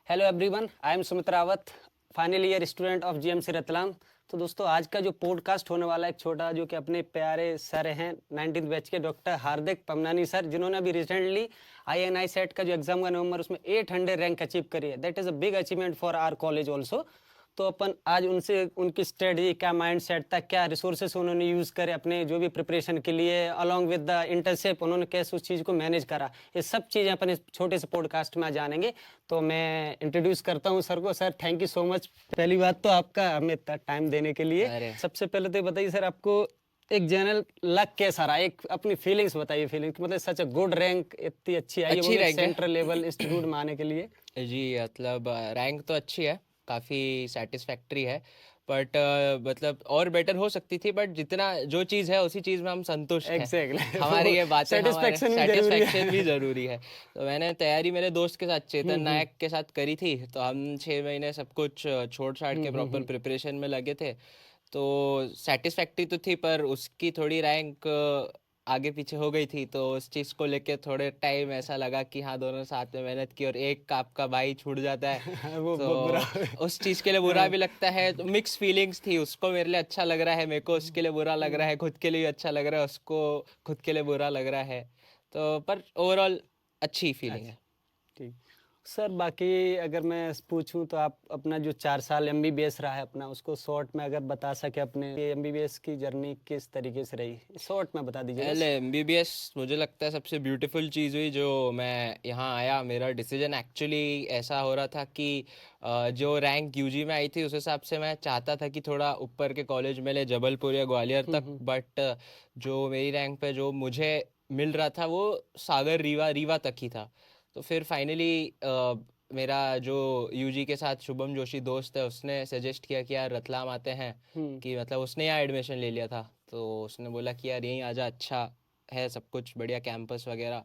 Hello everyone, I am Sumit Rawat, final year student of GMC Ratlam. तो दोस्तों, आज का जो पॉडकास्ट होने वाला है एक छोटा, जो कि अपने प्यारे सर हैं 19th बैच के डॉक्टर हार्दिक पमनानी सर, जिन्होंने अभी रिसेंटली आईएनआई सेट का जो एग्जाम का नवंबर उसमें 800 रैंक अचीव करी है। That is a big achievement for our college also. तो अपन आज उनसे उनकी स्ट्रेटजी क्या, माइंड सेट था, क्या रिसोर्सेस उन्होंने यूज़ करे अपने जो भी प्रिपरेशन के लिए, अलॉन्ग विद द इंटर्नशिप उन्होंने कैसे उस चीज़ को मैनेज करा, ये सब चीज़ें अपन इस छोटे से पॉडकास्ट में आज जानेंगे। तो मैं इंट्रोड्यूस करता हूँ सर को। Sir, thank you so much. पहली बात तो आपका हमें इतना टाइम देने के लिए। अरे सबसे पहले तो ये बताइए सर, आपको एक जनरल लक कैसा रहा, एक अपनी फीलिंग्स बताइए। फीलिंग्स मतलब सच अ गुड रैंक इतनी अच्छी आई है, वो अच्छी भी एक रैंक है सेंट्रल लेवल इंस्टीट्यूट में आने के लिए। जी। मतलब रैंक तो अच्छी है, काफ़ी सेटिस्फैक्ट्री है। बट मतलब और बेटर हो सकती थी, बट जितना जो चीज़ है उसी चीज़ में हम संतुष्ट हैं। एग्जैक्टली वो हमारी ये बातें, हमारे सेटिस्फेक्शन भी जरूरी सेटिस्फैक्शन है। भी ज़रूरी है। तो मैंने तैयारी मेरे दोस्त के साथ, चेतन हम्म। नायक के साथ करी थी। तो हम 6 महीने सब कुछ छोड़ छाड़ के प्रॉपर हम्म। प्रिपरेशन में लगे थे। तो सेटिस्फैक्ट्री तो थी, पर उसकी थोड़ी रैंक आगे पीछे हो गई थी। तो उस चीज़ को लेके थोड़े टाइम ऐसा लगा कि हाँ, दोनों साथ में मेहनत की और एक का आपका भाई छूट जाता है। वो तो बुरा। उस चीज़ के लिए बुरा भी लगता है। तो मिक्स फीलिंग्स थी, उसको मेरे लिए अच्छा लग रहा है, मेरे को उसके लिए बुरा लग रहा है, खुद के लिए अच्छा लग रहा है, उसको खुद के लिए बुरा लग रहा है। तो पर ओवरऑल अच्छी फीलिंग अच्छा, है। ठीक। सर, बाकी अगर मैं पूछूं तो आप अपना जो 4 साल एमबीबीएस रहा है अपना, उसको शॉर्ट में अगर बता सके, अपने एमबीबीएस की जर्नी किस तरीके से रही, शॉर्ट में बता दीजिए एल बस। एम बी बी एस मुझे लगता है सबसे ब्यूटीफुल चीज़ हुई जो मैं यहाँ आया। मेरा डिसीजन एक्चुअली ऐसा हो रहा था कि जो रैंक यूजी में आई थी उस हिसाब से मैं चाहता था कि थोड़ा ऊपर के कॉलेज मिले, जबलपुर या ग्वालियर तक। हम्म। बट जो मेरी रैंक पे जो मुझे मिल रहा था वो सागर रीवा रीवा तक ही था। तो फिर फाइनली मेरा जो यूजी के साथ शुभम जोशी दोस्त है, उसने सजेस्ट किया कि यार रतलाम आते हैं। हम्म। कि मतलब उसने यहाँ एडमिशन ले लिया था। तो उसने बोला कि यार यहीं आजा, अच्छा है सब कुछ, बढ़िया कैंपस वगैरह।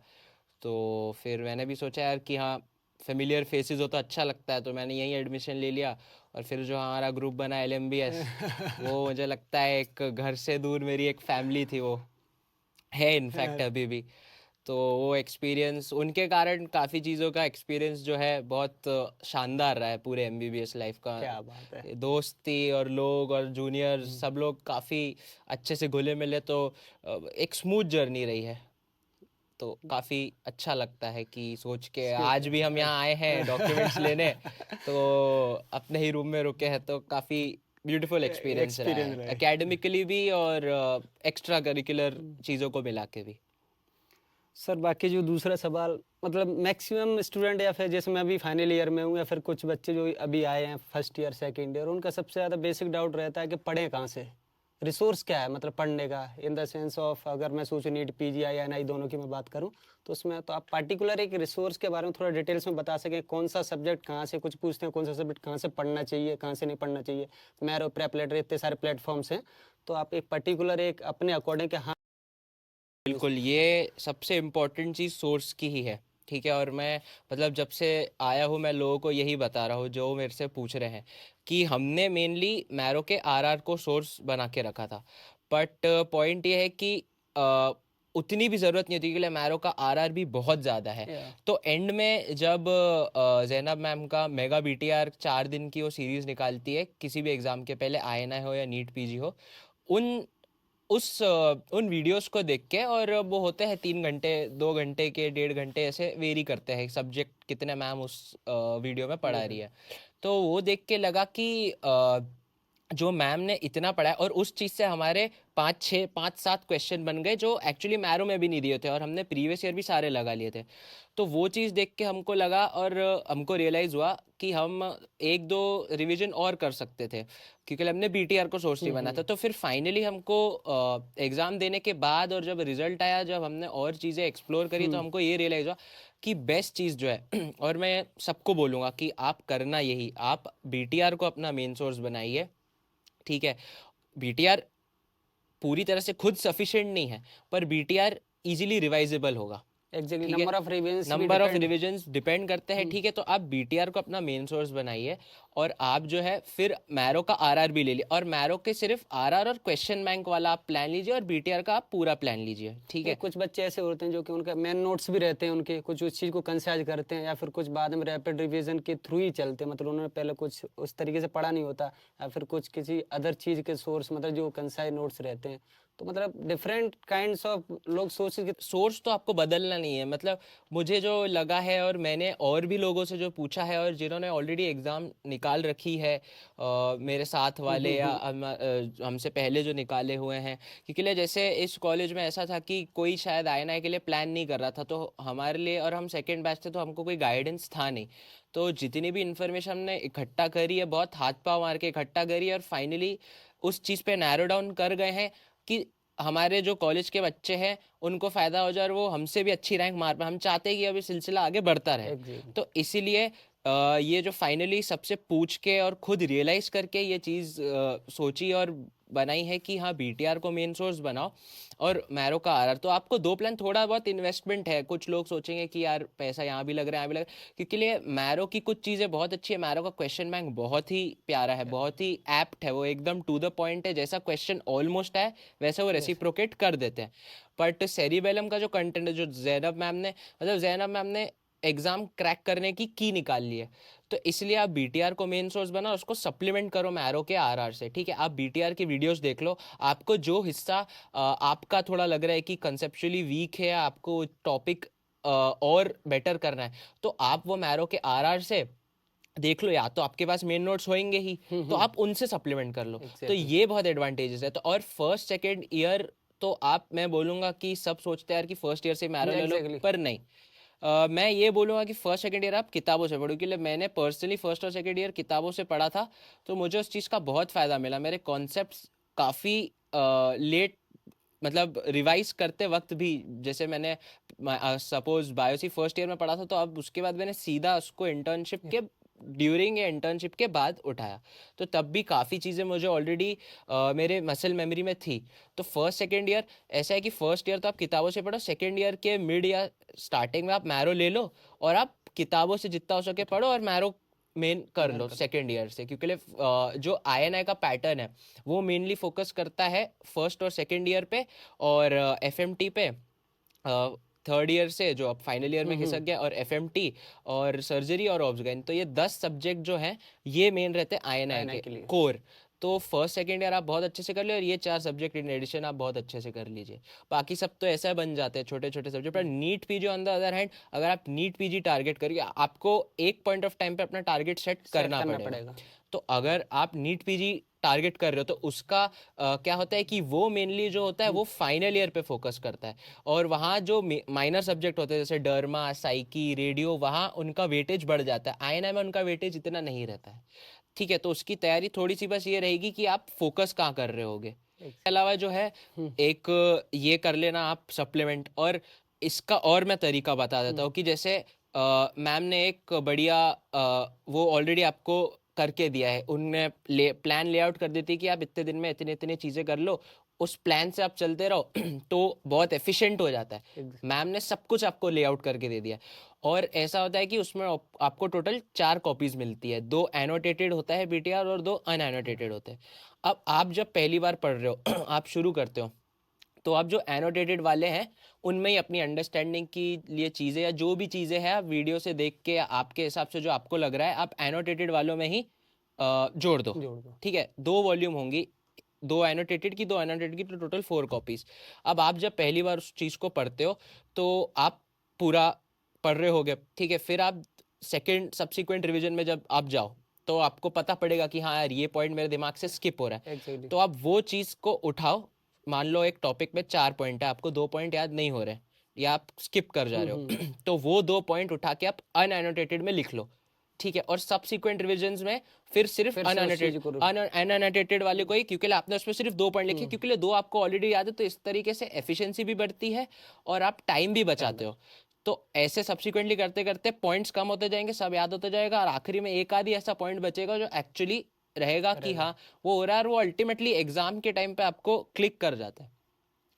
तो फिर मैंने भी सोचा यार कि हाँ, फेमिलियर फेसेस हो तो अच्छा लगता है, तो मैंने यहीं एडमिशन ले लिया। और फिर जो हमारा ग्रुप बना एल एम बी एस, वो मुझे लगता है एक घर से दूर मेरी एक फैमिली थी, वो है इनफैक्ट अभी भी। तो वो एक्सपीरियंस उनके कारण, काफ़ी चीज़ों का एक्सपीरियंस जो है बहुत शानदार रहा है पूरे एमबीबीएस लाइफ का। क्या बात है। दोस्ती और लोग और जूनियर हम्म। सब लोग काफ़ी अच्छे से घुले मिले। तो एक स्मूथ जर्नी रही है। तो काफ़ी अच्छा लगता है कि सोच के आज भी हम यहाँ आए हैं डॉक्यूमेंट्स लेने। तो अपने ही रूम में रुके हैं, तो काफ़ी ब्यूटीफुल एक्सपीरियंस रहा एक्सपीरियंस है, रहे। एकेडमिकली भी और एक्स्ट्रा करिकुलर चीज़ों को मिला के भी। सर, बाकी जो दूसरा सवाल, मतलब मैक्सिमम स्टूडेंट या फिर जैसे मैं अभी फाइनल ईयर में हूँ, या फिर कुछ बच्चे जो अभी आए हैं फर्स्ट ईयर सेकंड ईयर, उनका सबसे ज़्यादा बेसिक डाउट रहता है कि पढ़ें कहाँ से, रिसोर्स क्या है मतलब पढ़ने का, इन द सेंस ऑफ अगर मैं सोचूं नीट पीजी या एनआई दोनों की मैं बात करूं, तो उसमें तो आप पर्टिकुलर एक रिसोर्स के बारे में थोड़ा डिटेल्स में बता सकें, कौन सा सब्जेक्ट कहाँ से, कुछ पूछते हैं कौन सा सब्जेक्ट कहाँ से पढ़ना चाहिए, कहाँ से नहीं पढ़ना चाहिए, मैरो प्रेप लेटर, इतने सारे प्लेटफॉर्म्स हैं। तो आप एक पर्टिकुलर एक अपने अकॉर्डिंग के, हाँ। बिल्कुल, ये सबसे इम्पोर्टेंट चीज़ सोर्स की ही है। ठीक है। और मैं मतलब जब से आया हूँ मैं लोगों को यही बता रहा हूँ जो मेरे से पूछ रहे हैं, कि हमने मेनली मैरो के आरआर को सोर्स बना के रखा था। बट पॉइंट ये है कि अ, उतनी भी ज़रूरत नहीं होती, क्योंकि मैरो का आरआर भी बहुत ज़्यादा है। या तो एंड में जब जैनब मैम का मेगा बीटीआर 4 दिन की वो सीरीज़ निकालती है किसी भी एग्ज़ाम के पहले, आईएनआई हो या नीट पीजी हो, उन उन वीडियोस को देख के, और वो होते हैं 3 घंटे, 2 घंटे के, 1.5 घंटे, ऐसे वेरी करते हैं सब्जेक्ट कितने मैम उस वीडियो में पढ़ा रही है। तो वो देख के लगा कि जो मैम ने इतना पढ़ा है, और उस चीज़ से हमारे 5-7 क्वेश्चन बन गए जो एक्चुअली मैरो में भी नहीं दिए थे, और हमने प्रीवियस ईयर भी सारे लगा लिए थे। तो वो चीज़ देख के हमको लगा, और हमको रियलाइज़ हुआ कि हम एक दो रिवीजन और कर सकते थे, क्योंकि हमने बीटीआर को सोर्स नहीं बना था। तो फिर फाइनली हमको एग्ज़ाम देने के बाद, और जब रिजल्ट आया, जब हमने और चीज़ें एक्सप्लोर करी, तो हमको ये रियलाइज़ हुआ कि बेस्ट चीज़ जो है और मैं सबको बोलूँगा कि आप करना यही, आप बीटीआर को अपना मेन सोर्स बनाइए। ठीक है। बीटीआर पूरी तरह से खुद सफिशिएंट नहीं है, पर बीटीआर इजीली रिवाइजेबल होगा। एग्जैक्टली, ठीक है, नंबर ऑफ रिविजन्स भी number of depend. Revisions depend करते हैं, ठीक है। तो आप बीटीआर को अपना मेन सोर्स बनाइए, और आप जो है फिर मैरो का आरआर भी ले लीजिए, और मैरो के सिर्फ आरआर और क्वेश्चन बैंक वाला आप प्लान लीजिए, और बीटीआर का आप पूरा प्लान लीजिए, ठीक ये है। कुछ बच्चे ऐसे होते हैं जो कि उनका मेन नोट्स भी रहते हैं उनके, कुछ उस चीज़ को कंसाइज करते हैं, या फिर कुछ बाद में रैपिड रिवीजन के थ्रू ही चलते हैं, मतलब उन्होंने पहले कुछ उस तरीके से पढ़ा नहीं होता, या फिर कुछ किसी अदर चीज़ के सोर्स, मतलब जो कंसाइज नोट्स रहते हैं। तो मतलब डिफरेंट काइंड्स ऑफ लोग सोर्सेज के। सोर्स तो आपको बदलना नहीं है, मतलब मुझे जो लगा है, और मैंने और भी लोगों से जो पूछा है और जिन्होंने ऑलरेडी एग्ज़ाम निकाल रखी है, मेरे साथ वाले या हमसे पहले जो निकाले हुए हैं, क्योंकि जैसे इस कॉलेज में ऐसा था कि कोई शायद आईएनआई के लिए प्लान नहीं कर रहा था, तो हमारे लिए, और हम सेकेंड बैच थे तो हमको कोई गाइडेंस था नहीं, तो जितनी भी इन्फॉर्मेशन हमने इकट्ठा करी है, बहुत हाथ पाँव मार के इकट्ठा करी है, और फाइनली उस चीज़ पे नैरो डाउन कर गए हैं कि हमारे जो कॉलेज के बच्चे हैं उनको फ़ायदा हो जाए, और वो हमसे भी अच्छी रैंक मार पाए। हम चाहते हैं कि अभी सिलसिला आगे बढ़ता रहे, एग्जैक्टली। तो इसीलिए ये जो फाइनली सबसे पूछ के और खुद रियलाइज़ करके ये चीज़ सोची और बनाई है कि हाँ, बीटीआर को मेन सोर्स बनाओ और मैरो का आरआर। तो आपको दो प्लान, थोड़ा बहुत इन्वेस्टमेंट है, कुछ लोग सोचेंगे कि यार पैसा यहाँ भी लग रहा है, यहाँ भी लग रहा है, क्योंकि लिए मैरो की कुछ चीज़ें बहुत अच्छी है। मैरो का क्वेश्चन बैंक बहुत ही प्यारा है, बहुत ही एप्ट है, वो एकदम टू द पॉइंट है, जैसा क्वेश्चन ऑलमोस्ट है वैसे वो यस। रेसिप्रोकेट कर देते हैं। बट सेरिबेलम का जो कंटेंट है, जो जैनब मैम ने, मतलब जैनब मैम ने एग्जाम क्रैक करने की निकाल ली है, तो इसलिए आप बीटीआर को मेन सोर्स बनाओ, उसको सप्लीमेंट करो मैरो के आरआर से, ठीक है। आप बीटीआर की वीडियोस देख लो, आपको जो हिस्सा आपका थोड़ा लग रहा है कि कंसेप्चुअली वीक है, आपको टॉपिक और बेटर करना है, तो आप वो मैरो के आरआर से देख लो, या तो आपके पास मेन नोट्स होंगे ही, तो आप उनसे सप्लीमेंट कर लो। तो एग्जैक्टली। ये बहुत एडवांटेजेस है। तो और फर्स्ट सेकेंड ईयर तो आप, मैं बोलूंगा कि सब सोचते हैं यार कि फर्स्ट ईयर से मैरो ले लो, एग्जैक्टली। पर नहीं। मैं ये बोलूँगा कि फर्स्ट सेकंड ईयर आप किताबों से पढ़ो, क्योंकि मैंने पर्सनली फर्स्ट और सेकंड ईयर किताबों से पढ़ा था, तो मुझे उस चीज़ का बहुत फ़ायदा मिला। मेरे कॉन्सेप्ट्स काफ़ी लेट, मतलब रिवाइज करते वक्त भी, जैसे मैंने सपोज बायोसी फर्स्ट ईयर में पढ़ा था, तो अब उसके बाद मैंने सीधा उसको इंटर्नशिप के ड्यूरिंग या इंटर्नशिप के बाद उठाया, तो तब भी काफ़ी चीज़ें मुझे ऑलरेडी मेरे मसल मेमोरी में थी। तो फर्स्ट सेकेंड ईयर ऐसा है कि फर्स्ट ईयर तो आप किताबों से पढ़ो, सेकेंड ईयर के मिड या स्टार्टिंग में आप मैरो ले लो, और आप किताबों से जितना हो सके पढ़ो, और मैरो मेन कर मेन लो करो। सेकेंड ईयर से, क्योंकि जो आईएनआई का पैटर्न है वो मेनली फोकस करता है फर्स्ट और सेकेंड ईयर पे, और एफएमटी पे थर्ड ईयर से, जो अब फाइनल ईयर में खिसक गया, और एफएमटी और सर्जरी और ऑब्सगाइन, तो ये 10 सब्जेक्ट जो हैं ये मेन रहते हैं आईएनआई आईएनआई के के लिए। कोर। तो फर्स्ट सेकेंड ईयर आप बहुत अच्छे से कर लिए, और ये 4 सब्जेक्ट इन एडिशन आप बहुत अच्छे से कर लीजिए। बाकी सब तो ऐसा बन जाते हैं छोटे छोटे सब्जेक्ट। पर NEET PG on the other hand, अगर आप नीट पीजी टारगेट करिए, आपको एक पॉइंट ऑफ टाइम पे अपना टारगेट सेट सेट करना करना पड़ेगा। पड़ेगा। तो अगर आप नीट पीजी टारगेट कर रहे हो, तो उसका क्या होता है कि वो मेनली जो होता है वो फाइनल ईयर पे फोकस करता है, और वहाँ जो माइनर सब्जेक्ट होते हैं जैसे डर्मा, साइकी, रेडियो, वहाँ उनका वेटेज बढ़ जाता है। आईएनआई में उनका वेटेज इतना नहीं रहता है, ठीक है। तो उसकी तैयारी थोड़ी सी बस ये रहेगी कि आप फोकस कहाँ कर रहे होगे। इसके अलावा जो है, एक ये कर लेना आप सप्लीमेंट। और इसका और मैं तरीका बता देता हूँ कि जैसे मैम ने एक बढ़िया वो ऑलरेडी आपको करके दिया है, उनने प्लान लेआउट कर देती है कि आप इतने दिन में इतने इतने चीज़ें कर लो, उस प्लान से आप चलते रहो तो बहुत एफिशिएंट हो जाता है। मैम ने सब कुछ आपको लेआउट करके दे दिया। और ऐसा होता है कि उसमें आपको टोटल 4 कॉपीज मिलती है, 2 एनोटेटेड होता है बीटीआर और 2 अनएनोटेटेड होते हैं। अब आप जब पहली बार पढ़ रहे हो आप शुरू करते हो, तो आप जो एनोटेटेड वाले हैं उनमें ही अपनी अंडरस्टैंडिंग के लिए चीज़ें, या जो भी चीज़ें हैं आप वीडियो से देख के आपके हिसाब से जो आपको लग रहा है, आप एनोटेटेड वालों में ही जोड़ दो, जोड़ दो। ठीक है। 2 वॉल्यूम होंगी, 2 एनोटेटेड की, 2 अनएनोटेटेड की, तो टोटल 4 कॉपीज। अब आप जब पहली बार उस चीज़ को पढ़ते हो तो आप पूरा पढ़ रहे होगे, ठीक है। फिर आप सेकेंड सब्सिक्वेंट रिवीजन में जब आप जाओ, तो आपको पता पड़ेगा कि हाँ यार, ये पॉइंट मेरे दिमाग से स्किप हो रहा है, एग्जैक्टली। तो आप वो चीज़ को उठाओ। मान लो एक टॉपिक में 4 पॉइंट है, आपको 2 पॉइंट याद नहीं हो रहे, या आप स्किप कर जा रहे हो तो वो 2 पॉइंट उठा के आप अनएनोटेटेड में लिख लो, ठीक है। और सब्सिक्वेंट रिविजन्स में फिर सिर्फ फिर से उस चीज को अनएनोटेटेड वाले को ही, क्योंकि आपने उसमें सिर्फ 2 पॉइंट लिखे, क्योंकि 2 आपको ऑलरेडी याद है, तो इस तरीके से एफिशिएंसी भी बढ़ती है और आप टाइम भी बचाते हो। तो ऐसे सब्सिक्वेंटली करते करते पॉइंट्स कम होते जाएंगे, सब याद होते जाएगा, और आखिरी में एक आधी ऐसा पॉइंट बचेगा जो एक्चुअली रहेगा कि हाँ वो हो रहा है, और वो अल्टीमेटली एग्जाम के टाइम पे आपको क्लिक कर जाता है।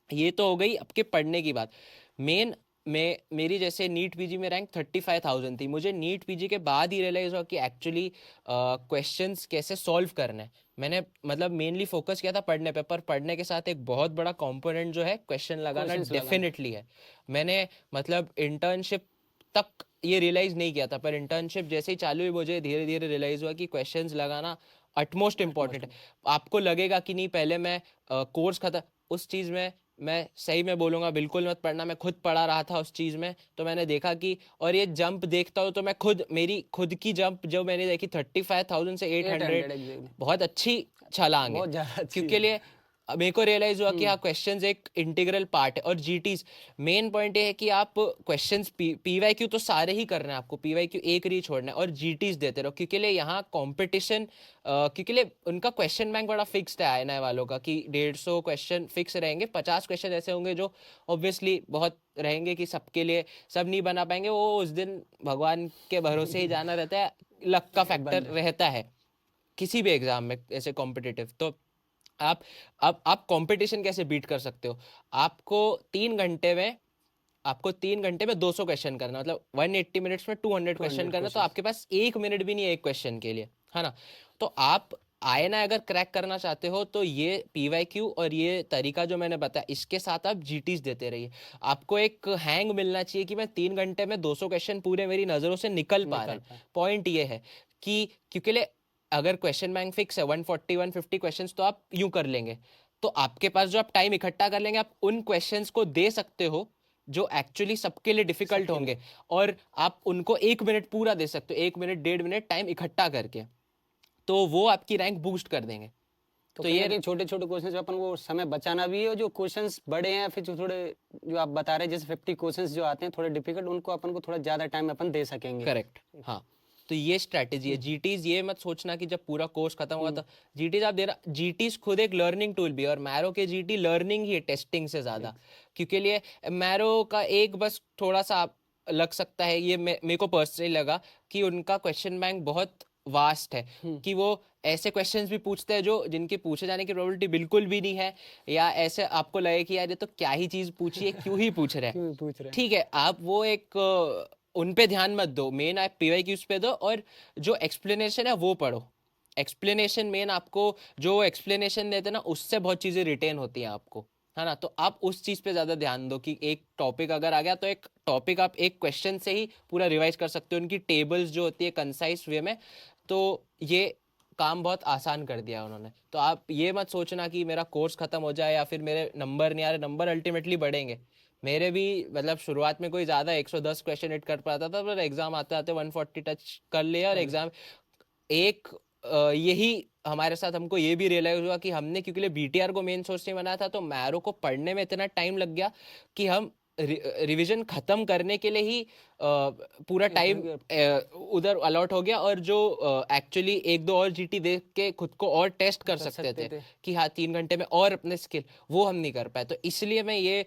ये तो हो गई आपके पढ़ने की बात। मेन मेरी जैसे नीट पीजी में रैंक 35,000 थी, मुझे नीट पीजी के बाद ही रियलाइज हुआ कि एक्चुअली क्वेश्चंस कैसे सॉल्व करना है। मैंने मतलब मेनली फोकस किया था पढ़ने पे, पर पढ़ने के साथ एक बहुत बड़ा कंपोनेंट जो है क्वेश्चन लगाना क्वेश्चंस लगाना। डेफिनेटली है। मैंने मतलब इंटर्नशिप तक ये रियलाइज नहीं किया था, पर इंटर्नशिप जैसे ही चालू हुई मुझे धीरे धीरे रियलाइज हुआ कि क्वेश्चंस लगाना अटमोस्ट इम्पॉर्टेंट है। आपको लगेगा कि नहीं पहले मैं कोर्स खत्म, उस चीज़ में मैं सही में बोलूँगा बिल्कुल मत पढ़ना। मैं खुद पढ़ा रहा था उस चीज़ में, तो मैंने देखा कि, और ये जंप देखता हूँ तो मैं खुद, मेरी खुद की जंप जो मैंने देखी 35,000 से 800, 800 एग्जैक्टली, बहुत अच्छी छलांग है। बहुत ज़्यादा अच्छी क्योंकि है। लिए मेरे को रियलाइज हुआ कि हाँ क्वेश्चंस एक इंटीग्रल पार्ट है। और जीटीज मेन पॉइंट ये है कि आप क्वेश्चंस पीवाईक्यू तो सारे ही करना है आपको, पीवाईक्यू एक नहीं छोड़ना है, और जीटीज देते रहो, क्योंकि लिए यहाँ कंपटीशन, क्योंकि लिए उनका क्वेश्चन बैंक बड़ा फिक्स्ड है आईएनआई वालों का, कि 150 क्वेश्चन फिक्स रहेंगे। 50 क्वेश्चन ऐसे होंगे जो ऑब्वियसली बहुत रहेंगे कि सबके लिए सब नहीं बना पाएंगे, वो उस दिन भगवान के भरोसे ही जाना रहता है, लक का फैक्टर बंद। रहता है किसी भी एग्जाम में ऐसे कॉम्पिटिटिव। तो आप अब आप कंपटीशन कैसे बीट कर सकते हो? आपको 3 घंटे में आपको 3 घंटे में 200 क्वेश्चन करना, मतलब 180 मिनट्स में 200 क्वेश्चन 200 करना, तो क्वेश्चंस। आपके पास 1 मिनट भी नहीं है एक क्वेश्चन के लिए, है ना? तो आप आईएनआई अगर क्रैक करना चाहते हो तो ये पीवाईक्यू और ये तरीका जो मैंने बताया, इसके साथ आप जीटीज देते रहिए। आपको एक हैंग मिलना चाहिए कि मैं 3 घंटे में 200 क्वेश्चन पूरे मेरी नज़रों से निकल पा रहे निकल हैं। पाए। पॉइंट ये है कि क्योंकि ले अगर क्वेश्चन बैंक फिक्स है 140 150 क्वेश्चंस, तो आप यूं कर लेंगे, तो आपके पास जो आप टाइम इकट्ठा कर लेंगे, आप उन क्वेश्चंस को दे सकते हो जो एक्चुअली सबके लिए डिफिकल्ट सबके लिए। होंगे, और आप उनको 1 मिनट पूरा दे सकते हो, 1 मिनट 1.5 मिनट टाइम इकट्ठा करके, तो वो आपकी रैंक बूस्ट कर देंगे। तो तो कहीं ना ये कहीं छोटे छोटे क्वेश्चन अपन को समय बचाना भी है, और जो क्वेश्चंस बड़े हैं फिर जो थोड़े, जो आप बता रहे हैं जैसे 50 क्वेश्चंस जो आते हैं थोड़े डिफिकल्ट, उनको अपन को थोड़ा ज़्यादा टाइम अपन दे सकेंगे। करेक्ट, हाँ। तो ये स्ट्रैटेजी है जीटीज। ये मत सोचना कि जब पूरा कोर्स खत्म होगा तो जीटीज आप दे रहा, जीटीज खुद एक लर्निंग टूल भी है, और मैरो के जीटी लर्निंग ही है टेस्टिंग से ज्यादा। क्योंकि लिए मैरो का एक बस थोड़ा सा लग सकता है, ये मेरे को पर्सनली लगा कि उनका क्वेश्चन बैंक बहुत वास्ट है, कि वो ऐसे क्वेश्चंस भी पूछते हैं जो जिनके पूछे जाने की प्रोबेबिलिटी बिल्कुल भी नहीं है, या ऐसे आपको लगे कि यार ये तो क्या ही चीज पूछी है, क्यों ही पूछ रहे हैं। क्यों पूछ रहे हैं। ठीक है, आप वो एक उन पे ध्यान मत दो, मेन आप पीवाईक्यूज पे दो, और जो एक्सप्लेनेशन है वो पढ़ो। एक्सप्लेनेशन मेन, आपको जो एक्सप्लेनेशन देते हैं ना, उससे बहुत चीज़ें रिटेन होती हैं आपको, है ना? तो आप उस चीज़ पे ज़्यादा ध्यान दो कि एक टॉपिक अगर आ गया तो एक टॉपिक आप एक क्वेश्चन से ही पूरा रिवाइज कर सकते हो, उनकी टेबल्स जो होती है कंसाइज वे में। तो ये काम बहुत आसान कर दिया उन्होंने। तो आप ये मत सोचना कि मेरा कोर्स खत्म हो जाए या फिर मेरे नंबर नहीं आ रहे, नंबर अल्टीमेटली बढ़ेंगे। मेरे भी मतलब शुरुआत में कोई ज़्यादा 110 क्वेश्चन हिट कर पाता था, पर एग्जाम आते आते 140 टच कर लिया, और एग्जाम एक यही हमारे साथ हमको ये भी रियलाइज हुआ कि हमने क्योंकि लिए बीटीआर को मेन सोर्स नहीं बनाया था, तो मैरो को पढ़ने में इतना टाइम लग गया कि हम रिवीजन खत्म करने के लिए ही पूरा टाइम उधर अलॉट हो गया, और जो एक्चुअली एक दो और जीटी देख के खुद को और टेस्ट कर सकते थे कि हाँ 3 घंटे में और अपने स्किल, वो हम नहीं कर पाए। तो इसलिए मैं ये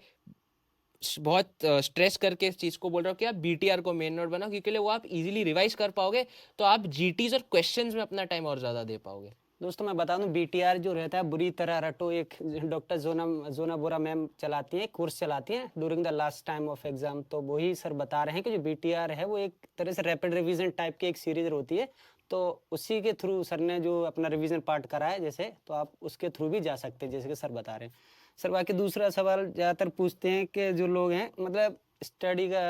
बहुत स्ट्रेस करके इस चीज को बोल रहा हूँ कि आप बीटीआर को मेन नोट बनाओ, क्योंकि वो आप इजीली रिवाइज कर पाओगे, तो आप जीटीज और क्वेश्चंस में अपना टाइम और ज्यादा दे पाओगे। दोस्तों मैं बता दूं, बीटीआर जो रहता है बुरी तरह रटो, एक डॉक्टर जोना बोरा मैम चलाती हैं, कोर्स चलाती हैं during the last time of exam. तो वही सर बता रहे हैं कि जो बीटीआर है वो एक तरह से रैपिड रिवीजन टाइप की एक सीरीज होती है। तो उसी के थ्रू सर ने जो अपना रिवीजन पार्ट करा है जैसे, तो आप उसके थ्रू भी जा सकते हैं जैसे कि सर बता रहे हैं। सर बाकी दूसरा सवाल ज़्यादातर पूछते हैं कि जो लोग हैं मतलब स्टडी का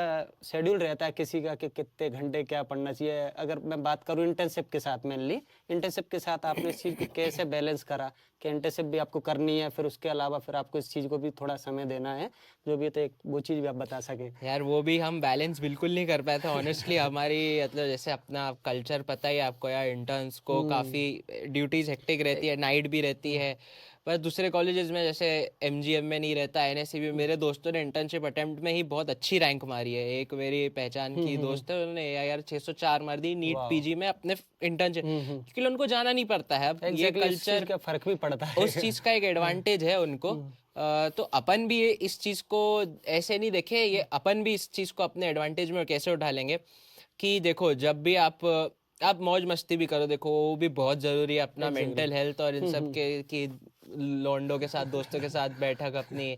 शेड्यूल रहता है किसी का कि कितने घंटे क्या पढ़ना चाहिए। अगर मैं बात करूँ इंटर्नशिप के साथ, मेनली इंटर्नशिप के साथ आपने इस चीज़ को कैसे बैलेंस करा कि इंटर्नशिप भी आपको करनी है, फिर उसके अलावा फिर आपको इस चीज़ को भी थोड़ा समय देना है जो भी, तो एक वो चीज़ भी आप बता सकें। यार वो भी हम बैलेंस बिल्कुल नहीं कर पाए थे ऑनेस्टली। हमारी मतलब जैसे अपना कल्चर पता ही है आपको यार, इंटर्न्स को काफ़ी ड्यूटीज हेक्टिक रहती है, नाइट भी रहती है। पर दूसरे कॉलेजेस में जैसे एमजीएम में नहीं रहता, एनएससीबी में मेरे दोस्तों ने इंटर्नशिप अटेम्प्ट में ही बहुत अच्छी रैंक मारी है। एक मेरी पहचान की दोस्त है, उन्होंने यार 604 मार दी नीट वाह। पीजी में अपने इंटर्नशिप, क्योंकि उनको जाना नहीं पड़ता है। अब ये एग्जैक्टली, इस चीज़ कल्चर, का फर्क भी पड़ता है। उस चीज का एक एडवांटेज है उनको। तो अपन भी इस चीज को ऐसे नहीं देखे, ये अपन भी इस चीज को अपने एडवांटेज में कैसे उठा लेंगे कि देखो जब भी आप मौज मस्ती भी करो, देखो वो भी बहुत जरूरी है, अपना मेंटल हेल्थ और इन सब के कि लौंडों के साथ दोस्तों के साथ बैठक अपनी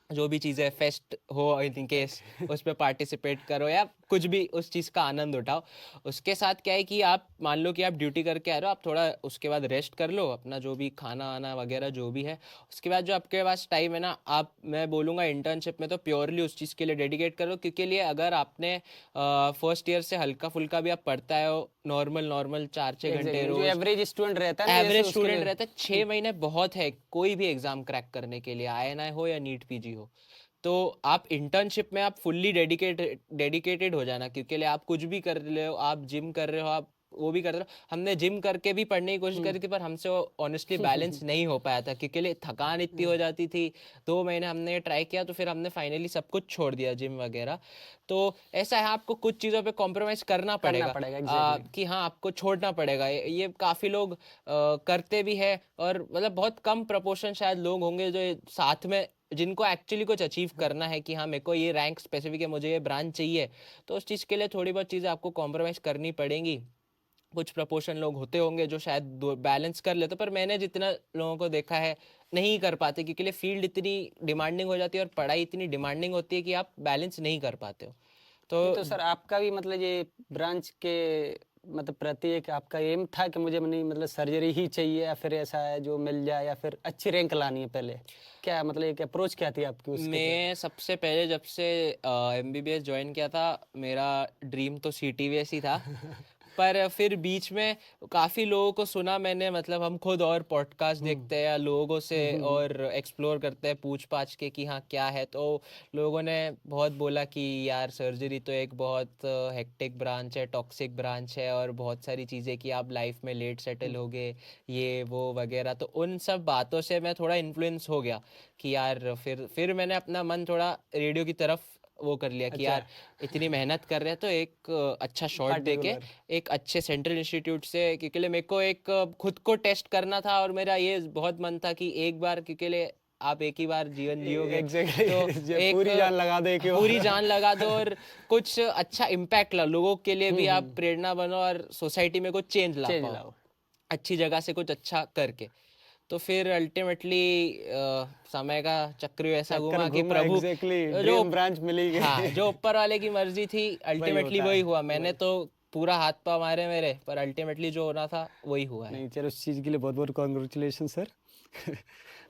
जो भी चीज़ें फेस्ट हो इन केस उस पे पार्टिसिपेट करो या कुछ भी उस चीज़ का आनंद उठाओ। उसके साथ क्या है कि आप मान लो कि आप ड्यूटी करके आ रहे हो, आप थोड़ा उसके बाद रेस्ट कर लो, अपना जो भी खाना आना वगैरह जो भी है। उसके बाद जो आपके पास टाइम है ना, आप मैं बोलूँगा इंटर्नशिप में तो प्योरली उस चीज़ के लिए डेडिकेट करो, क्योंकि लिए अगर आपने फर्स्ट ईयर से हल्का फुल्का भी आप पढ़ता है नॉर्मल नॉर्मल 4-6 घंटे एग्जैक्टली जो रोज, एवरेज स्टूडेंट रहता है ना, जैसे एवरेज उसके स्टूडेंट लिए रहता है 6 महीने बहुत है कोई भी एग्जाम क्रैक करने के लिए, आईएनआई हो या नीट पीजी हो। तो आप इंटर्नशिप में आप फुल्ली डेडिकेटेड हो जाना, क्योंकि लिए आप कुछ भी कर रहे हो, आप जिम कर रहे हो, आप वो भी कर रहे हो। हमने जिम करके भी पढ़ने की कोशिश करी थी, पर हमसे ऑनेस्टली बैलेंस नहीं हो पाया था, क्योंकि लिए थकान इतनी हो जाती थी। 2 महीने हमने ट्राई किया, तो फिर हमने फाइनली सब कुछ छोड़ दिया जिम वगैरह। तो ऐसा है, आपको कुछ चीज़ों पे कॉम्प्रोमाइज़ करना करना पड़ेगा, पड़ेगा। एग्जैक्टली कि हाँ आपको छोड़ना पड़ेगा। ये काफ़ी लोग करते भी है, और मतलब बहुत कम प्रपोर्शन शायद लोग होंगे जो साथ में, जिनको एक्चुअली कुछ अचीव करना है कि हाँ मेरे को ये रैंक स्पेसिफिक है, मुझे ये ब्रांच चाहिए। तो उस चीज़ के लिए थोड़ी बहुत चीज़ें आपको कॉम्प्रोमाइज़ करनी पड़ेंगी। कुछ प्रपोर्शन लोग होते होंगे जो शायद बैलेंस कर लेते, पर मैंने जितना लोगों को देखा है नहीं कर पाते, क्योंकि लिए फील्ड इतनी डिमांडिंग हो जाती है और पढ़ाई इतनी डिमांडिंग होती है कि आप बैलेंस नहीं कर पाते हो। ये तो तो सर आपका भी मतलब ये ब्रांच के मतलब प्रति एक आपका एम था कि मुझे नहीं मतलब सर्जरी ही चाहिए, या फिर ऐसा है जो मिल जाए, या फिर अच्छी रैंक लानी है पहले, क्या मतलब एक अप्रोच क्या थी आपकी उसके लिए? मैं सबसे पहले जब से एमबीबीएस ज्वाइन किया था, मेरा ड्रीम तो सीटीवीएस ही था। पर फिर बीच में काफ़ी लोगों को सुना मैंने, मतलब हम खुद और पॉडकास्ट देखते हैं या लोगों से और एक्सप्लोर करते हैं पूछ पाछ के कि हाँ क्या है। तो लोगों ने बहुत बोला कि यार सर्जरी तो एक बहुत हेक्टिक ब्रांच है, टॉक्सिक ब्रांच है, और बहुत सारी चीज़ें कि आप लाइफ में लेट सेटल होगे, ये वो वगैरह। तो उन सब बातों से मैं थोड़ा इन्फ्लुएंस हो गया कि यार फिर मैंने अपना मन थोड़ा रेडियो की तरफ वो कर लिया कि अच्छा, यार इतनी मेहनत कर रहे हैं तो एक अच्छा शॉट देके पार्टिकुलर एक अच्छे सेंट्रल इंस्टीट्यूट से, क्योंकि लिए मेरे को एक खुद को टेस्ट करना था, और मेरा ये बहुत मन था कि एक बार, क्योंकि लिए आप एक ही बार जीवन जियोगे, तो एग्जैक्टली एक पूरी जान लगा दो एक ही पूरी बार। जान लगा दो और कुछ अच्छा इम्पैक्ट ला, लोगों के लिए भी आप हम्म, प्रेरणा बनो और सोसाइटी में कुछ चेंज ला चेंज पाओ लाओ। अच्छी जगह से कुछ अच्छा करके। तो फिर अल्टीमेटली समय का चक्र ऐसा चक्कर घुमा कि घूमा, प्रभु एग्जैक्टली जो ड्रीम ब्रांच मिली हाँ जो गई। ऊपर वाले की मर्जी थी वही अल्टीमेटली होता वही है हुआ। मैंने वही। तो पूरा हाथ पाँव मारे मेरे, पर अल्टीमेटली जो होना था वही हुआ है। नहीं चलो, उस चीज़ के लिए बहुत बहुत कॉन्ग्रेचुलेशन सर।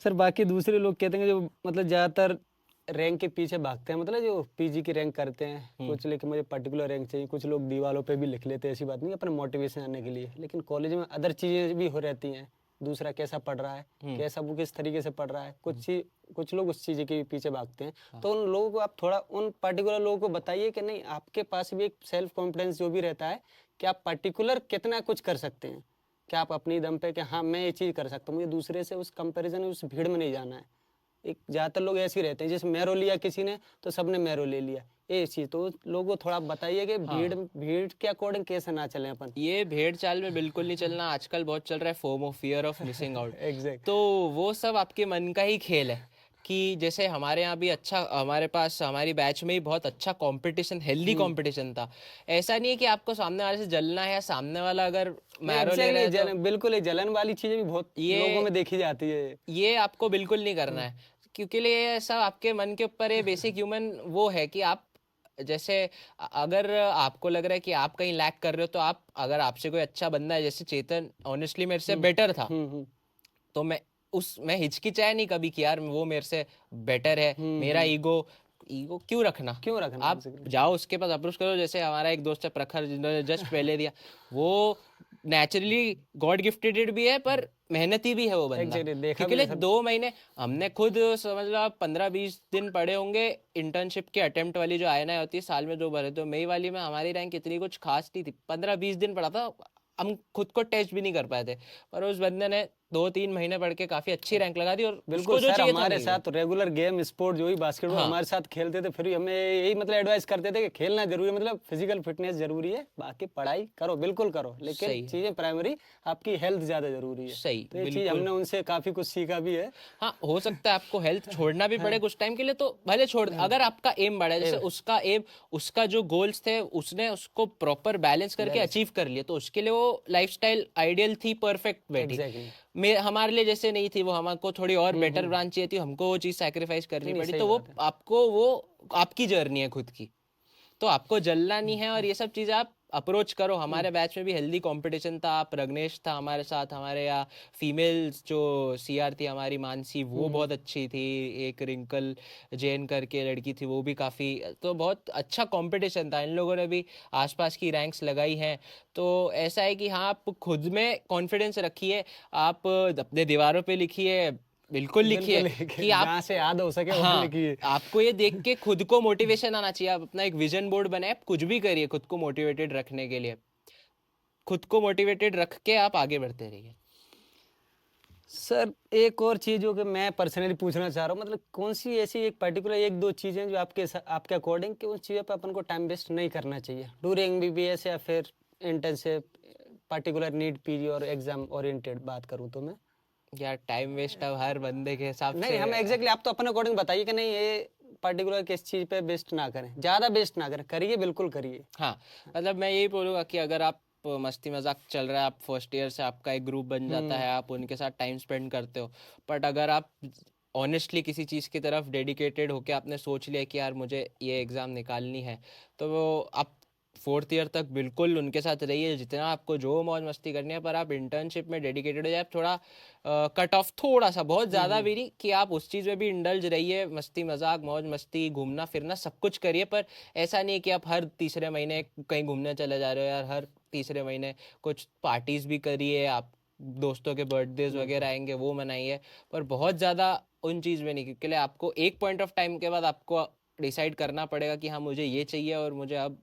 सर बाकी दूसरे लोग कहते हैं कि जो मतलब ज़्यादातर रैंक के पीछे भागते हैं, मतलब जो पीजी की रैंक करते हैं हम्म कुछ, लेकिन मुझे पर्टिकुलर रैंक चाहिए, कुछ लोग दीवारों पे भी लिख लेते हैं, ऐसी बात नहीं, अपने मोटिवेशन आने के लिए, लेकिन कॉलेज में अदर चीज़ें भी हो रहती हैं, दूसरा कैसा पढ़ रहा है, हम्म कैसा वो किस तरीके से पढ़ रहा है, हम्म, कुछ लोग उस चीज़ के पीछे भागते हैं। हाँ तो उन लोगों को आप थोड़ा उन पर्टिकुलर लोगों को बताइए कि नहीं, आपके पास भी एक सेल्फ कॉन्फिडेंस जो भी रहता है कि आप पर्टिकुलर कितना कुछ कर सकते हैं, कि आप अपनी दम पे कि हाँ मैं ये चीज़ कर सकता हूँ, मुझे दूसरे से उस कंपैरिजन उस भीड़ में नहीं जाना है। एक ज़्यादातर लोग ऐसे ही रहते हैं, जैसे मैरो लिया किसी ने तो सबने मैरो ले लिया, ये चीज़ तो लोगों को थोड़ा बताइए कि भीड़ हाँ भीड़ के अकॉर्डिंग कैसे ना चलें अपन। ये भेड़ चाल में बिल्कुल नहीं चलना। आजकल बहुत चल रहा है FOMO, fear of missing out. Exact. तो वो सब आपके मन का ही खेल है कि जैसे हमारे यहाँ भी अच्छा, हमारे पास हमारी बैच में ही बहुत अच्छा कंपटीशन, हेल्दी कंपटीशन था। ऐसा नहीं है कि आपको सामने वाले से जलना है, या सामने वाला अगर नहीं मैरो ले रहा एग्जैक्टली है तो बिल्कुल ये जलन वाली चीज़ें भी बहुत लोगों ये में देखी जाती है। ये आपको बिल्कुल नहीं करना है, क्योंकि लिए ऐसा आपके मन के ऊपर है। बेसिक ह्यूमन वो है कि आप जैसे अगर आपको लग रहा है कि आप कहीं लैक कर रहे हो, तो आप अगर आपसे कोई अच्छा बंदा है, जैसे चेतन ऑनेस्टली मेरे से हम्म बेटर था, हम्म तो मैं हिचकिचाया नहीं कभी कि यार वो मेरे से बेटर है। मेरा ईगो ईगो क्यों रखना? क्यों रखना आप एग्जैक्टली। जाओ उसके पास अप्रोच करो। जैसे हमारा एक दोस्त है प्रखर, जिन्होंने जस्ट पहले दिया, वो नेचुरली गॉड गिफ्टेड भी है, पर मेहनती भी है वो बंदा। एग्जैक्टली देखा क्योंकि मैंने लिए सर। 2 महीने हमने खुद समझ लो आप 15-20 दिन पढ़े होंगे। इंटर्नशिप के अटेम्प्ट वाली जो आईएनआई होती है साल में 2 भरे, तो मई वाली में हमारी रैंक इतनी कुछ खास नहीं थी, 15-20 दिन पढ़ा था, हम खुद को टेस्ट भी नहीं कर पाए थे। पर उस बंदे ने 2-3 महीने पढ़ के काफी अच्छी रैंक लगा दी, और बिल्कुल उसको जो सर, चाहिए था हमारे मिल गया। साथ रेगुलर गेम स्पोर्ट जो ही बास्केटबॉल हाँ हमारे साथ खेलते थे, फिर भी हमें यही मतलब एडवाइस करते थे कि खेलना जरूरी है, मतलब फिजिकल फिटनेस जरूरी है, बाकी पढ़ाई करो बिल्कुल करो, लेकिन सही है, चीज़ें प्राइमरी आपकी हेल्थ ज़्यादा जरूरी है। सही तो ये चीज़ बिल्कुल। हमने उनसे काफ़ी कुछ सीखा भी है। हाँ हो सकता है आपको हेल्थ छोड़ना भी पड़े कुछ टाइम के लिए, तो भले छोड़ दे। अगर आपका एम बड़ा है, जैसे उसका एम, उसका जो गोल्स थे उसने उसको प्रॉपर बैलेंस करके बैलेंस अचीव कर लिया, तो उसके लिए वो लाइफस्टाइल आइडियल थी, परफेक्ट बैठी। एग्जैक्टली। हमारे लिए जैसे नहीं थी वो, हमको थोड़ी और बेटर हम्म। ब्रांच चाहिए थी, हमको वो चीज़ सैक्रिफाइस करनी नहीं पड़ी, सही तो वो बात है। आपको वो आपकी जर्नी है खुद की, तो आपको जलना नहीं है और ये सब चीज़ें आप अप्रोच करो। हम्म, हमारे बैच में भी हेल्दी कंपटीशन था, प्रग्नेश था हमारे साथ, हमारे यहाँ फीमेल्स जो सीआर थी हमारी मानसी, वो हम्म। बहुत अच्छी थी, एक रिंकल जैन करके लड़की थी वो भी काफ़ी, तो बहुत अच्छा कंपटीशन था, इन लोगों ने भी आसपास की रैंक्स लगाई हैं। तो ऐसा है कि हाँ, आप खुद में कॉन्फिडेंस रखिए, आप अपने दीवारों पे लिखिए, बिल्कुल लिखिए बिल्कुल कि आप, जहाँ से याद हो सके वहां हाँ, लिखिए। आपको ये देख के खुद को मोटिवेशन आना चाहिए, आप अपना एक विजन बोर्ड बनाए, आप कुछ भी करिए खुद को मोटिवेटेड रखने के लिए, खुद को मोटिवेटेड रख के आप आगे बढ़ते रहिए। सर एक और चीज जो कि मैं पर्सनली पूछना चाह रहा हूँ, मतलब कौन सी ऐसी एक पर्टिकुलर एक दो चीजें जो आपके अकॉर्डिंग कि उस चीज़ों पे अपन को टाइम वेस्ट नहीं करना चाहिए ड्यूरिंग एमबीबीएस या फिर इंटर्नशिप, पर्टिकुलर नीट पीजी और एग्जाम ओरिएंटेड बात करूँ तो मैं। यार टाइम वेस्ट अब हर बंदे के हिसाब नहीं से, हम एग्जैक्टली आप तो अपने अकॉर्डिंग बताइए कि नहीं ये पर्टिकुलर किस चीज़ पे वेस्ट ना करें, ज़्यादा वेस्ट ना करें, करिए बिल्कुल करिए। हाँ, मतलब मैं यही बोलूँगा कि अगर आप मस्ती मजाक चल रहा है, आप फर्स्ट ईयर से आपका एक ग्रुप बन जाता हम्म। है, आप उनके साथ टाइम स्पेंड करते हो, बट अगर आप ऑनेस्टली किसी चीज़ की तरफ डेडिकेटेड होके आपने सोच लिया कि यार मुझे ये एग्ज़ाम निकालनी है, तो वो आप फोर्थ ईयर तक बिल्कुल उनके साथ रहिए, जितना आपको जो मौज मस्ती करनी है, पर आप इंटर्नशिप में डेडिकेटेड हो जाए, आप थोड़ा कट ऑफ थोड़ा सा, बहुत ज़्यादा भी नहीं कि आप उस चीज़ में भी इंडल्ज रहिए, मस्ती मजाक मौज मस्ती घूमना फिरना सब कुछ करिए, पर ऐसा नहीं है कि आप हर तीसरे महीने कहीं घूमने चले जा रहे हो यार, हर तीसरे महीने कुछ पार्टीज भी करिए, आप दोस्तों के बर्थडेज वगैरह आएंगे वो मनाइए, पर बहुत ज़्यादा उन चीज़ में नहीं, क्योंकि आपको एक पॉइंट ऑफ टाइम के बाद आपको डिसाइड करना पड़ेगा कि हाँ मुझे ये चाहिए और मुझे अब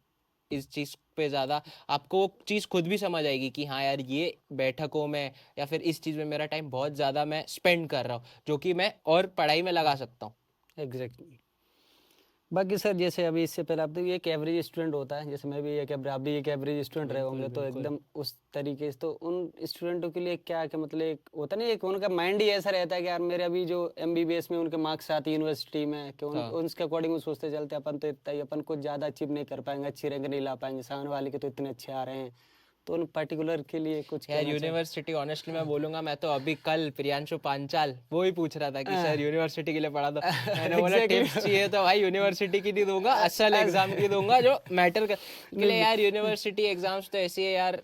इस चीज़ पे ज़्यादा, आपको वो चीज़ खुद भी समझ आएगी कि हाँ यार ये बैठकों में या फिर इस चीज़ में मेरा टाइम बहुत ज़्यादा मैं स्पेंड कर रहा हूँ, जो कि मैं और पढ़ाई में लगा सकता हूँ। एग्जैक्टली। बाकी सर जैसे अभी इससे पहले आप देखिए एक एवरेज स्टूडेंट होता है, जैसे मैं भी एक आप भी एक एवरेज स्टूडेंट रहे बिल्कुल होंगे, तो बिल्कुल। एकदम उस तरीके से तो उन स्टूडेंटों के लिए क्या कि मतलब एक होता नहीं, एक उनका माइंड ही ऐसा रहता है कि यार मेरे अभी जो एमबीबीएस में उनके मार्क्स आते हैं यूनिवर्सिटी में कि हाँ उनके अकॉर्डिंग वो सोचते चलते अपन तो इतना ही, अपन कुछ ज़्यादा अचीव नहीं कर पाएंगे, अच्छी रैंक नहीं ला पाएंगे, सामने वाले के तो इतने अच्छे आ रहे हैं, तो उन पर्टिकुलर के लिए कुछ यार कहना चाहे। यूनिवर्सिटी ऑनेस्टली मैं बोलूंगा, मैं तो अभी कल प्रियांशु पांचाल वो ही पूछ रहा था कि सर यूनिवर्सिटी के लिए पढ़ा दो, मैंने बोला एग्जैक्टली। टिप्स चाहिए तो भाई यूनिवर्सिटी की नहीं दूंगा, असल एग्जाम की दूंगा जो मैटर कर, के लिए यार यूनिवर्सिटी एग्जाम्स तो ऐसी है यार,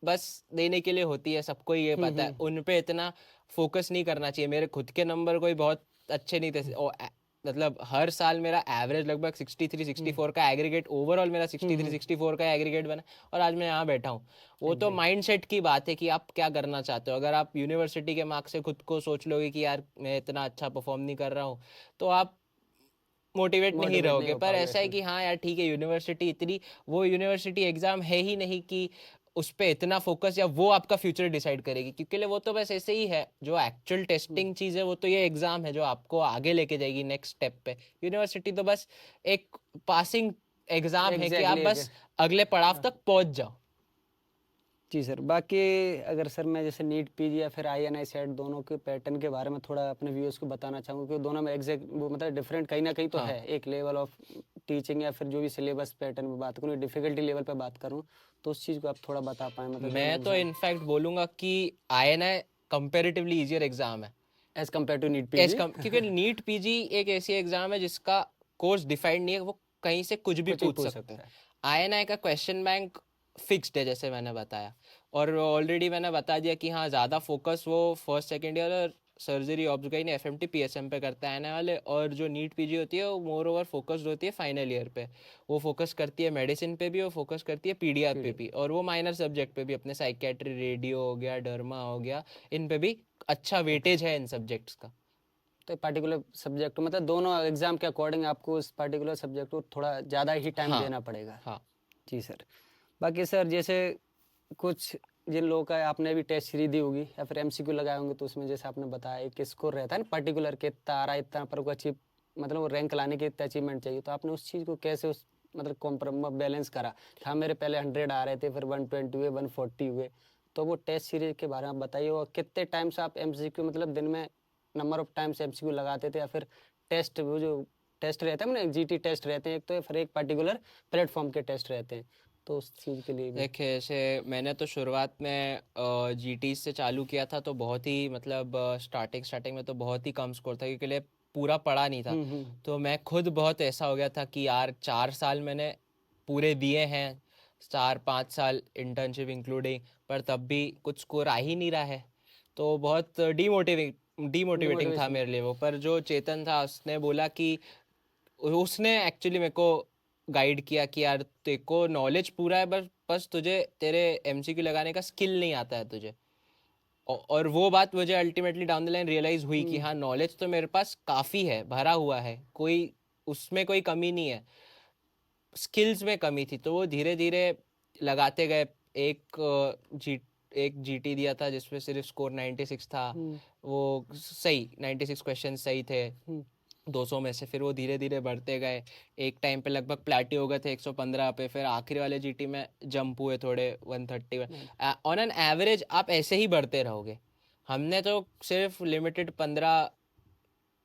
बस देने के लिए होती है, सबको ही ये पता है, हम्म। उन पे इतना फोकस नहीं करना चाहिए। मेरे खुद के नंबर कोई बहुत अच्छे नहीं थे, मतलब हर साल मेरा एवरेज लगभग 63 64 का एग्रीगेट, ओवरऑल मेरा 63 64 का एग्रीगेट बना, और आज मैं यहाँ बैठा हूँ। वो तो एग्जैक्ट। माइंडसेट की बात है कि आप क्या करना चाहते हो, अगर आप यूनिवर्सिटी के मार्क्स से खुद को सोच लोगे कि यार मैं इतना अच्छा परफॉर्म नहीं कर रहा हूँ, तो आप मोटिवेट नहीं मोटिवेट नहीं रहोगे। हो पर पाओगे ऐसा है इसमें। कि हाँ यार ठीक है, यूनिवर्सिटी इतनी, वो यूनिवर्सिटी एग्जाम है ही नहीं कि उस पे इतना फोकस या वो आपका फ्यूचर डिसाइड करेगी, क्योंकि वो तो बस ऐसे ही है, जो एक्चुअल टेस्टिंग चीज़ है वो तो ये एग्जाम है जो आपको आगे लेके जाएगी नेक्स्ट स्टेप पे। यूनिवर्सिटी तो बस एक पासिंग एग्जाम है कि आप एग्जैक्टली बस अगले पड़ाव तक पहुंच जाओ। जी सर। बाकी अगर सर मैं जैसे नीट पीजी या फिर आईएनआई सेट दोनों के पैटर्न के बारे में थोड़ा अपने व्यूअर्स को बताना चाहूँगा, क्योंकि दोनों में एग्जैक्ट वो मतलब डिफरेंट कहीं ना कहीं तो हाँ, है, एक लेवल ऑफ टीचिंग या फिर जो भी सिलेबस पैटर्न में बात करूँ, डिफिकल्टी लेवल पे बात करूँ, तो उस चीज़ को आप थोड़ा बता पाएँ मतलब दोनों मैं तो एग्जाम इनफैक्ट बोलूंगा कि आईएनआई कंपेरेटिवली इजियर एग्जाम है, as compare to NEET PG. क्योंकि नीट पीजी एक ऐसी एग्जाम है जिसका कोर्स डिफाइंड नहीं है, वो कहीं से कुछ भी कुछ ही पूछ पूछ सकते हैं। सकता है। आईएनआई का क्वेश्चन बैंक फिक्स्ड है जैसे मैंने बताया, और ऑलरेडी मैंने बता दिया कि हाँ ज़्यादा फोकस वो फर्स्ट सेकेंड ईयर और सर्जरी ऑब्सगाइन एफएमटी पीएसएम पे करते हैं आने वाले, और जो नीट पीजी होती है वो मोर ओवर फोकस्ड होती है फाइनल ईयर पे, वो फोकस करती है मेडिसिन पे भी, वो फोकस करती है पीडीआर पे पीडी। भी, और वो माइनर सब्जेक्ट पे भी, अपने साइकेट्री रेडियो हो गया डर्मा हो गया, इन पे भी अच्छा ओके। वेटेज है इन सब्जेक्ट्स का। तो पर्टिकुलर सब्जेक्ट मतलब दोनों एग्जाम के अकॉर्डिंग आपको उस पर्टिकुलर सब्जेक्ट को थोड़ा ज़्यादा ही टाइम हाँ देना पड़ेगा। हाँ। जी सर। बाकी सर जैसे कुछ जिन लोगों का आपने भी टेस्ट सीरीज दी होगी या फिर एमसीक्यू लगाए होंगे, तो उसमें जैसे आपने बताया एक स्कोर रहता है ना पर्टिकुलर के इतना आ रहा है, इतना पर को अचीव मतलब वो रैंक लाने के इतना अचीवमेंट चाहिए, तो आपने उस चीज़ को कैसे उस मतलब कॉम्प्रोम बैलेंस करा कि हाँ मेरे पहले 100 आ रहे थे फिर 120 हुए 140 हुए, तो वो टेस्ट सीरीज के बारे में आप बताइए, और कितने टाइम से आप एमसीक्यू मतलब दिन में नंबर ऑफ टाइम्स एमसीक्यू लगाते थे, या फिर टेस्ट वो जो टेस्ट रहते हैं ना जीटी टेस्ट रहते हैं एक, तो फिर एक पर्टिकुलर प्लेटफॉर्म के टेस्ट रहते हैं, तो उस चीज़ के लिए भी। देखिए, ऐसे मैंने तो शुरुआत में जीटी से चालू किया था, तो बहुत ही मतलब स्टार्टिंग में तो बहुत ही कम स्कोर था, क्योंकि लिए पूरा पढ़ा नहीं था। तो मैं खुद बहुत ऐसा हो गया था कि यार 4 साल मैंने पूरे दिए हैं, 4-5 साल इंटर्नशिप इंक्लूडिंग, पर तब भी कुछ स्कोर आ ही नहीं रहा है। तो बहुत डीमोटिवेटिंग था डिमोटिवेशन। मेरे लिए वो। पर जो चेतन था उसने बोला कि उसने एक्चुअली मेरे को गाइड किया कि यार तेरे को नॉलेज पूरा है, बस बस तुझे तेरे एमसीक्यू लगाने का स्किल नहीं आता है तुझे। और वो बात मुझे ultimately down the line realise हुई कि हाँ, नॉलेज तो मेरे पास काफ़ी है, भरा हुआ है, कोई उसमें कोई कमी नहीं है, स्किल्स में कमी थी। तो वो धीरे धीरे लगाते गए। एक जी एक जीटी दिया था जिसमें सिर्फ स्कोर 96 था, वो सही 96 क्वेश्चन सही थे 200 में से। फिर वो धीरे धीरे बढ़ते गए, एक टाइम पे लगभग प्लेटी हो गए थे 115 पे, फिर आखिरी वाले जीटी में जंप हुए थोड़े 130 में। ऑन एन एवरेज आप ऐसे ही बढ़ते रहोगे। हमने तो सिर्फ लिमिटेड 15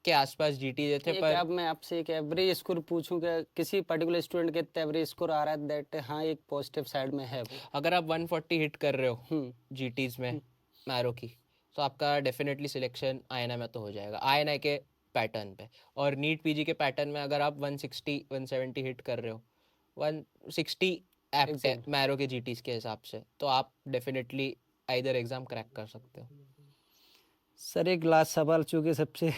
के आसपास जीटी देते थे। एक पर अब मैं आपसे एक एवरेज स्कोर पूछूं, क्या किसी पर्टिकुलर स्टूडेंट के एवरेज स्कोर आ रहा है दैट हाँ एक पॉजिटिव साइड में है वो? अगर आप 140 हिट कर रहे हो हम्म जीटीज में मैरो की, तो आपका डेफिनेटली सिलेक्शन आईएनआई में तो हो जाएगा, आईएनआई के पैटर्न पे। और नीट पीजी के पैटर्न में अगर आप 160 170 हिट कर रहे हो, 160 एप्ट है एग्जैक्ट। मैरो के जीटीज के हिसाब से, तो आप डेफिनेटली आइदर एग्जाम क्रैक कर सकते हो। सर एक लास्ट सवाल, चूंकि सबसे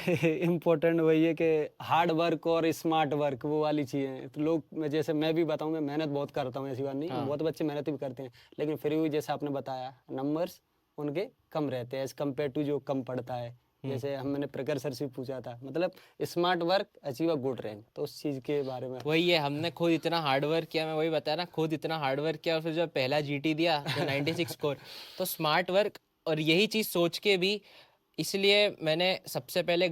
इम्पोर्टेंट वही है कि हार्ड वर्क और स्मार्ट वर्क, वो वाली चीज़ें। तो लोग, मैं जैसे मैं भी बताऊं, मैं मेहनत बहुत करता हूँ, ऐसी बात नहीं, हाँ। बहुत बच्चे मेहनत भी करते हैं, लेकिन फिर भी जैसे आपने बताया नंबर्स उनके कम रहते हैं एज कम्पेयर टू जो कम पढ़ता है। जैसे मैंने प्रिकर्सर से पूछा था, मतलब smart work achieve a good rank, तो उस चीज़ के बारे में। वही है, हमने खुद इतना हार्ड वर्क किया, मैं वही बताया ना, खुद इतना हार्ड वर्क किया, और फिर जब पहला जीटी दिया तो 96 स्कोर। तो स्मार्ट वर्क, और यही चीज़ सोच के भी, इसलिए मैंने सबसे पहले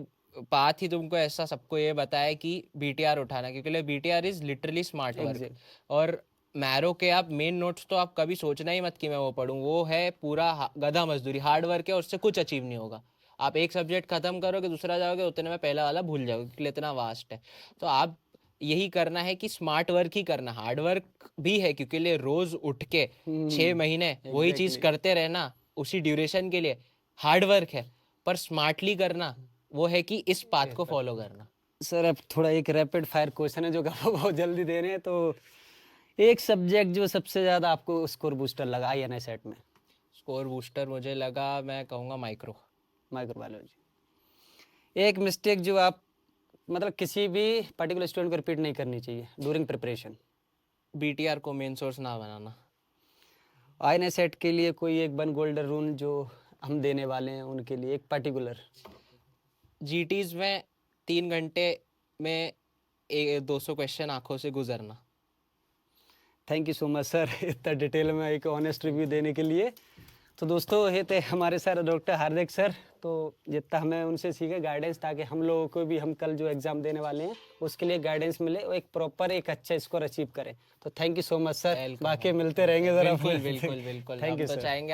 बात ही तुमको ऐसा सबको ये बताया कि बीटीआर उठाना, क्योंकि BTR is literally smart work. Exact. और मैरो के आप मेन नोट्स तो आप कभी सोचना ही मत कि मैं वो पढूं, वो है पूरा गधा मजदूरी, हार्ड वर्क है, और उससे कुछ अचीव नहीं होगा। आप एक सब्जेक्ट खत्म करोगे, दूसरा जाओगे, उतने में पहला वाला भूल जाओगे, क्योंकि इतना वास्ट है। तो आप यही करना है कि स्मार्ट वर्क ही करना, हार्ड वर्क भी है, क्योंकि लिए रोज उठ के 6 महीने वही चीज एग्जैक्टली। करते रहना उसी ड्यूरेशन के लिए हार्ड वर्क है। पर स्मार्टली करना वो है कि इस पाथ को फॉलो करना। सर अब थोड़ा एक रैपिड फायर क्वेश्चन है जो कि आप बहुत जल्दी दे रहे हैं, तो एक सब्जेक्ट जो सबसे ज़्यादा आपको स्कोर बूस्टर लगा आईएनआई सेट में? स्कोर बूस्टर मुझे लगा, मैं कहूँगा माइक्रो। माइक्रोबायोलॉजी। एक मिस्टेक जो आप, मतलब किसी भी पर्टिकुलर स्टूडेंट को रिपीट नहीं करनी चाहिए ड्यूरिंग प्रिपरेशन? बीटीआर को मेन सोर्स ना बनाना। आईएनआई सेट के लिए कोई एक वन गोल्डन रूल जो हम देने वाले हैं उनके लिए, एक पर्टिकुलर? जीटीज में 3 घंटे में 200 क्वेश्चन आंखों से गुजरना। Thank you so much sir इतना डिटेल में एक ऑनेस्ट रिव्यू देने के लिए। तो दोस्तों ये थे हमारे सर डॉक्टर हार्दिक सर। तो जितना हमें उनसे सीखे गाइडेंस, ताकि हम लोगों को भी, हम कल जो एग्ज़ाम देने वाले हैं उसके लिए गाइडेंस मिले और एक प्रॉपर एक अच्छा स्कोर अचीव करें। तो thank you so much sir, welcome. बाकी मिलते रहेंगे ज़रा। बिल्कुल बिल्कुल बिल्कुल, थैंक हम यू तो सर। चाहेंगे